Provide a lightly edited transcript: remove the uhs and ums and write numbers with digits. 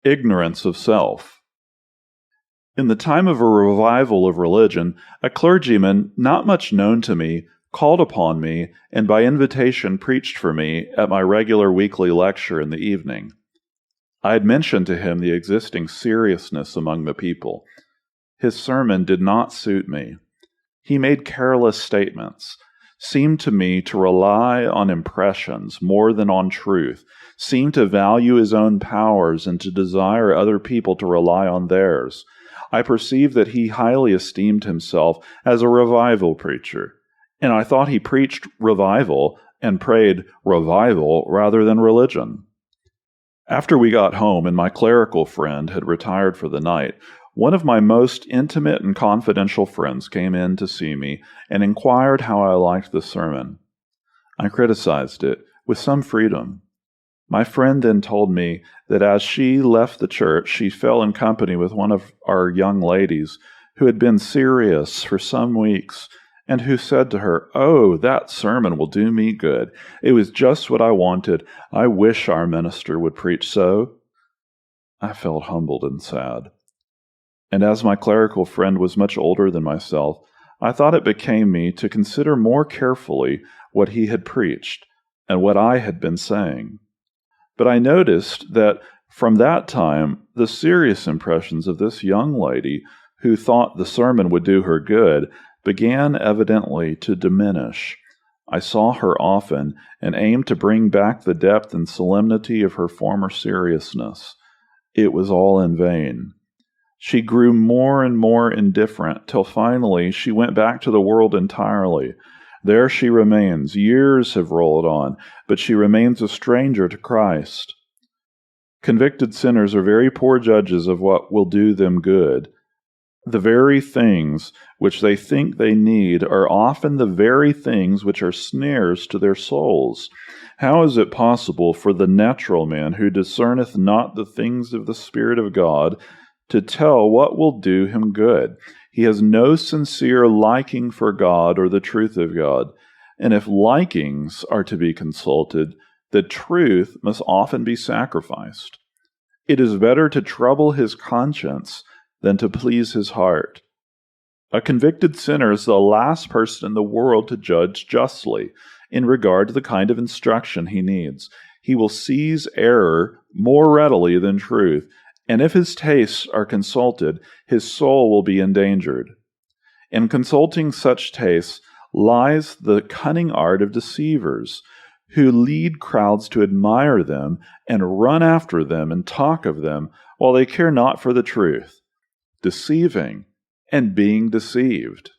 Ignorance of self. In the time of a revival of religion, a clergyman not much known to me called upon me and by invitation preached for me at my regular weekly lecture in the evening. I had mentioned to him the existing seriousness among the people. His sermon did not suit me. He made careless statements, seemed to me to rely on impressions more than on truth, seemed to value his own powers and to desire other people to rely on theirs. I perceived that he highly esteemed himself as a revival preacher, and I thought he preached revival and prayed revival rather than religion. After we got home and my clerical friend had retired for the night, one of my most intimate and confidential friends came in to see me and inquired how I liked the sermon. I criticized it with some freedom. My friend then told me that as she left the church, she fell in company with one of our young ladies who had been serious for some weeks and who said to her, "Oh, that sermon will do me good. It was just what I wanted. I wish our minister would preach so." I felt humbled and sad. And as my clerical friend was much older than myself, I thought it became me to consider more carefully what he had preached and what I had been saying. But I noticed that from that time, the serious impressions of this young lady, who thought the sermon would do her good, began evidently to diminish. I saw her often and aimed to bring back the depth and solemnity of her former seriousness. It was all in vain. She grew more and more indifferent, till finally she went back to the world entirely. There she remains. Years have rolled on, but she remains a stranger to Christ. Convicted sinners are very poor judges of what will do them good. The very things which they think they need are often the very things which are snares to their souls. How is it possible for the natural man who discerneth not the things of the Spirit of God to tell what will do him good? He has no sincere liking for God or the truth of God. And if likings are to be consulted, the truth must often be sacrificed. It is better to trouble his conscience than to please his heart. A convicted sinner is the last person in the world to judge justly in regard to the kind of instruction he needs. He will seize error more readily than truth, and if his tastes are consulted, his soul will be endangered. In consulting such tastes lies the cunning art of deceivers, who lead crowds to admire them and run after them and talk of them, while they care not for the truth, deceiving and being deceived.